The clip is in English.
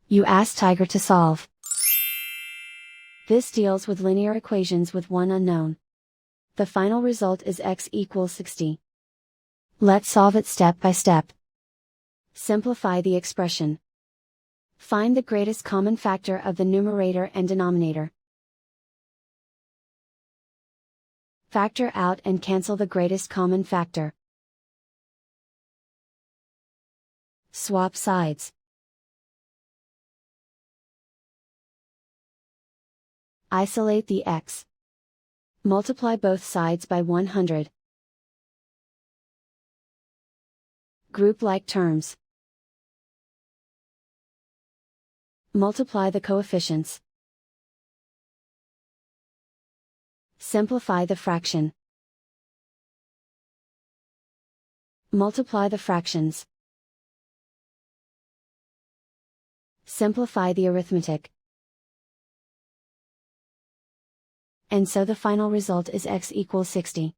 You ask Tiger to solve. This deals with linear equations with one unknown. The final result is x equals 60. Let's solve it step by step. Simplify the expression. Find the greatest common factor of the numerator and denominator. Factor out and cancel the greatest common factor. Swap sides. Isolate the x. Multiply both sides by 100. Group like terms. Multiply the coefficients. Simplify the fraction. Multiply the fractions. Simplify the arithmetic. And so the final result is x equals 60.